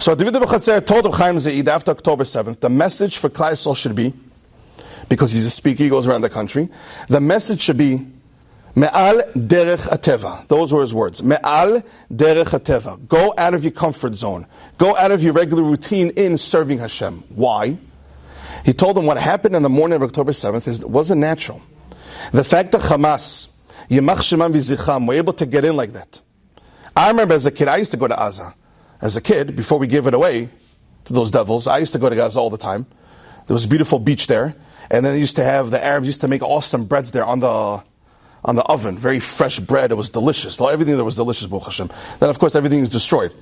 So David B'Chatzer told Reb Chaim Zaid after October 7th, the message for Klal Yisrael should be, because he's a speaker, he goes around the country, the message should be, Me'al derech ateva. Those were his words. Me'al derech ateva. Go out of your comfort zone. Go out of your regular routine in serving Hashem. Why? He told them what happened in the morning of October 7th wasn't natural. The fact that Hamas, Yemach Shemam V'Zicham, were able to get in like that. I remember as a kid, I used to go to Gaza. As a kid, before we gave it away to those devils, I used to go to Gaza all the time. There was a beautiful beach there. And then the Arabs used to make awesome breads there on the oven, very fresh bread. It was delicious. Everything there was delicious, Baruch Hashem. Then, of course, everything is destroyed.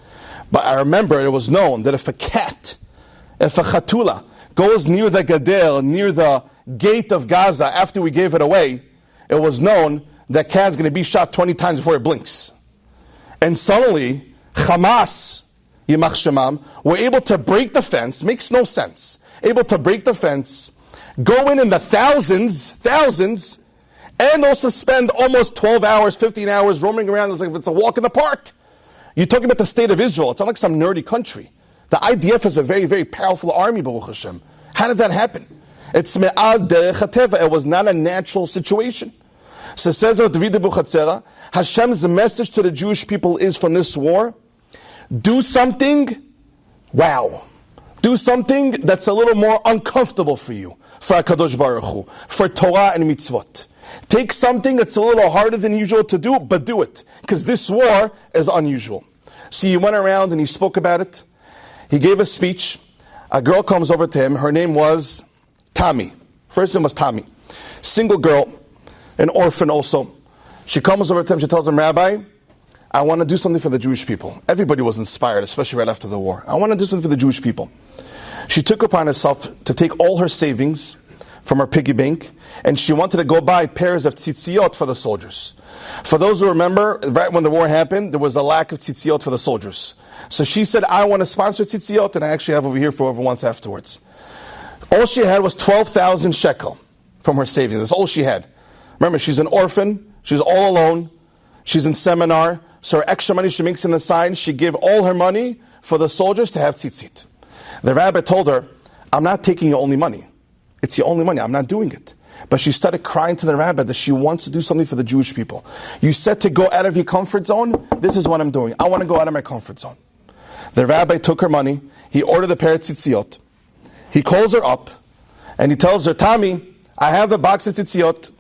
But I remember it was known that if a chatula, goes near the Gadel, near the gate of Gaza after we gave it away, it was known that cat's going to be shot 20 times before it blinks. And suddenly, Hamas, Yimach Shemam, were able to break the fence. Makes no sense. Able to break the fence, go in the thousands, and also spend almost 12 hours, 15 hours roaming around as if it's a walk in the park. You're talking about the state of Israel. It's not like some nerdy country. The IDF is a very, very powerful army, Baruch Hashem. How did that happen? It's me'al derech hateva. It was not a natural situation. So it says of David B'Chatzer, Hashem's message to the Jewish people is from this war, do something, do something that's a little more uncomfortable for you, for HaKadosh Baruch Hu, for Torah and mitzvot. Take something that's a little harder than usual to do, but do it. Because this war is unusual. So he went around and he spoke about it. He gave a speech. A girl comes over to him. Her name was Tammy. First name was Tammy. Single girl, an orphan also. She comes over to him. She tells him, Rabbi, I want to do something for the Jewish people. Everybody was inspired, especially right after the war. I want to do something for the Jewish people. She took upon herself to take all her savings from her piggy bank, and she wanted to go buy pairs of tzitziot for the soldiers. For those who remember, right when the war happened, there was a lack of tzitziot for the soldiers. So she said, I want to sponsor tzitziot, and I actually have over here for over once afterwards. All she had was 12,000 shekel from her savings. That's all she had. Remember, she's an orphan, she's all alone, she's in seminar, so her extra money she makes in the side, she gave all her money for the soldiers to have tzitzit. The rabbi told her, I'm not taking your only money. It's your only money. I'm not doing it. But she started crying to the rabbi that she wants to do something for the Jewish people. You said to go out of your comfort zone. This is what I'm doing. I want to go out of my comfort zone. The rabbi took her money. He ordered a pair of tzitziot. He calls her up and he tells her, Tammy, I have the box of tzitziot.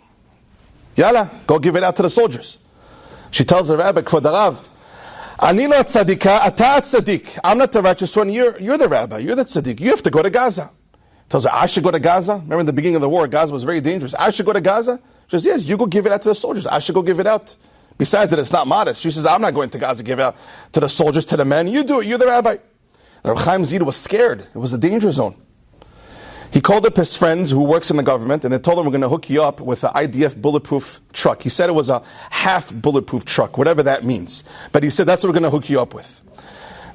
Yalla, go give it out to the soldiers. She tells the rabbi, Kvod Harav, Ani lo tzadika, ata tzadik. I'm not the righteous one. You're the rabbi. You're the tzaddik. You have to go to Gaza. Tells her, I should go to Gaza. Remember in the beginning of the war, Gaza was very dangerous. I should go to Gaza? She says, yes, you go give it out to the soldiers. I should go give it out. Besides that, it's not modest. She says, I'm not going to Gaza to give out to the soldiers, to the men. You do it. You're the rabbi. Reb Chaim Zaid was scared. It was a danger zone. He called up his friends who works in the government, and they told him, we're going to hook you up with an IDF bulletproof truck. He said it was a half bulletproof truck, whatever that means. But he said, that's what we're going to hook you up with.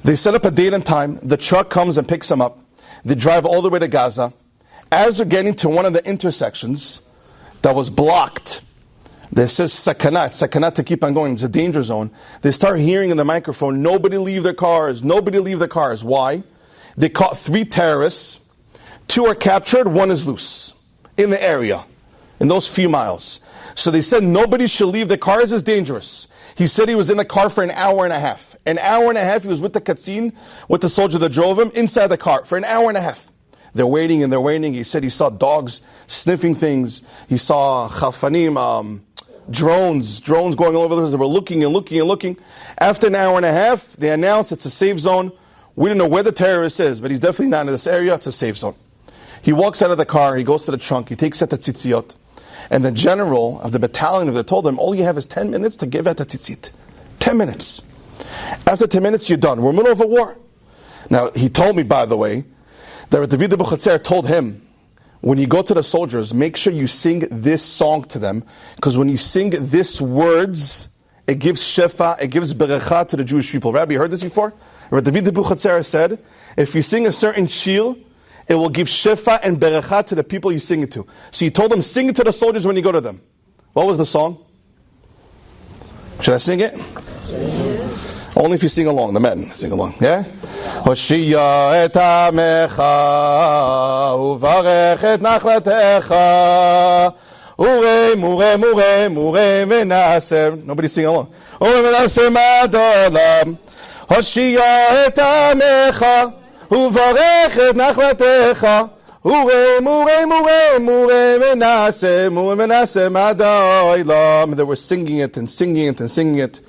They set up a date and time. The truck comes and picks them up. They drive all the way to Gaza. As they're getting to one of the intersections that was blocked, there says sakana. It's sakana to keep on going. It's a danger zone. They start hearing in the microphone, nobody leave their cars. Nobody leave their cars. Why? They caught 3 terrorists. 2 are captured. 1 is loose in the area, in those few miles. So they said nobody should leave their cars. It's dangerous. He said he was in the car for an hour and a half. An hour and a half, he was with the katzin, with the soldier that drove him, inside the car for an hour and a half. They're waiting and they're waiting. He said he saw dogs sniffing things. He saw chafanim, drones going all over the place. They were looking and looking and looking. After an hour and a half, they announced it's a safe zone. We don't know where the terrorist is, but he's definitely not in this area. It's a safe zone. He walks out of the car. He goes to the trunk. He takes out the tzitziot. And the general of the battalion, they told him, all you have is 10 minutes to give out the tzitzit. 10 minutes. After 10 minutes, you're done. We're in the middle of a war. Now, he told me, by the way, that David B'Chatzer told him, when you go to the soldiers, make sure you sing this song to them, because when you sing this words, it gives shefa, it gives berecha to the Jewish people. Rabbi, you heard this before? David B'Chatzer said, if you sing a certain shir, it will give shefa and berecha to the people you sing it to. So he told them, sing it to the soldiers when you go to them. What was the song? Should I sing it? Only if you sing along, the men sing along. Yeah? Hoshia et amecha, uvarech et nachlatecha, ure, mure, mure, mure, venasem. Nobody sing along. Ure, venasem adolam. Hoshia et amecha, uvarech et nachlatecha, ure, mure, mure, mure, venasem, mure, venasem adolam. They were singing it and singing it and singing it.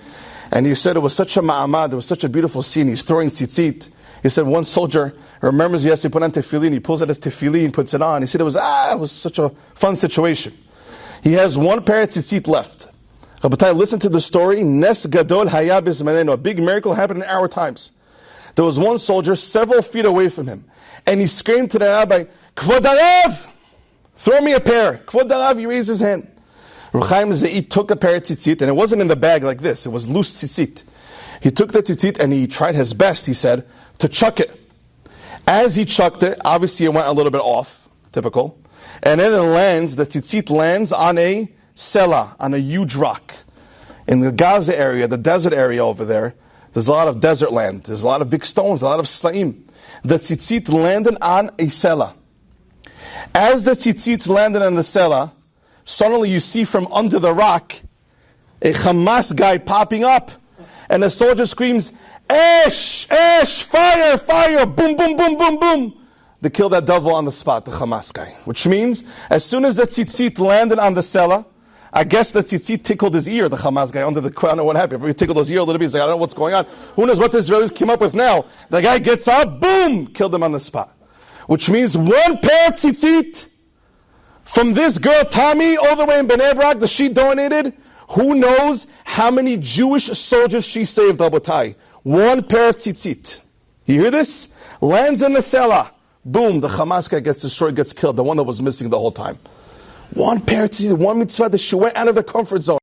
And he said it was such a ma'amad, it was such a beautiful scene. He's throwing tzitzit. He said one soldier remembers he has to put on tefillin. He pulls out his tefillin, puts it on. He said it was such a fun situation. He has one pair of tzitzit left. Rabbatai, listen to the story. Nes gadol haya bizmanenu. A big miracle happened in our times. There was one soldier several feet away from him. And he screamed to the rabbi, Kvod Harav, throw me a pair. Kvod Harav, he raised his hand. Ruchaim Ze'it took a pair of tzitzit, and it wasn't in the bag like this, it was loose tzitzit. He took the tzitzit and he tried his best, he said, to chuck it. As he chucked it, obviously it went a little bit off, typical. And then the tzitzit lands on a sela, on a huge rock. In the Gaza area, the desert area over there, there's a lot of desert land, there's a lot of big stones, a lot of slaim. The tzitzit landed on a sela. As the tzitzit landed on the sela, suddenly you see from under the rock a Hamas guy popping up, and the soldier screams, Esh, Esh, fire, fire, boom, boom, boom, boom, boom. They killed that devil on the spot, the Hamas guy. Which means, as soon as the tzitzit landed on the sela, I guess the tzitzit tickled his ear, the Hamas guy, under the, I don't know what happened, but he tickled his ear a little bit. He's like, I don't know what's going on. Who knows what the Israelis came up with now? The guy gets up, boom, killed him on the spot. Which means one pair of tzitzit from this girl, Tommy, all the way in Bnei Brak, that she donated, who knows how many Jewish soldiers she saved, Rabotai. One pair of tzitzit. You hear this? Lands in the sela. Boom, the Hamas guy gets destroyed, gets killed, the one that was missing the whole time. One pair of tzitzit, one mitzvah that she went out of the comfort zone.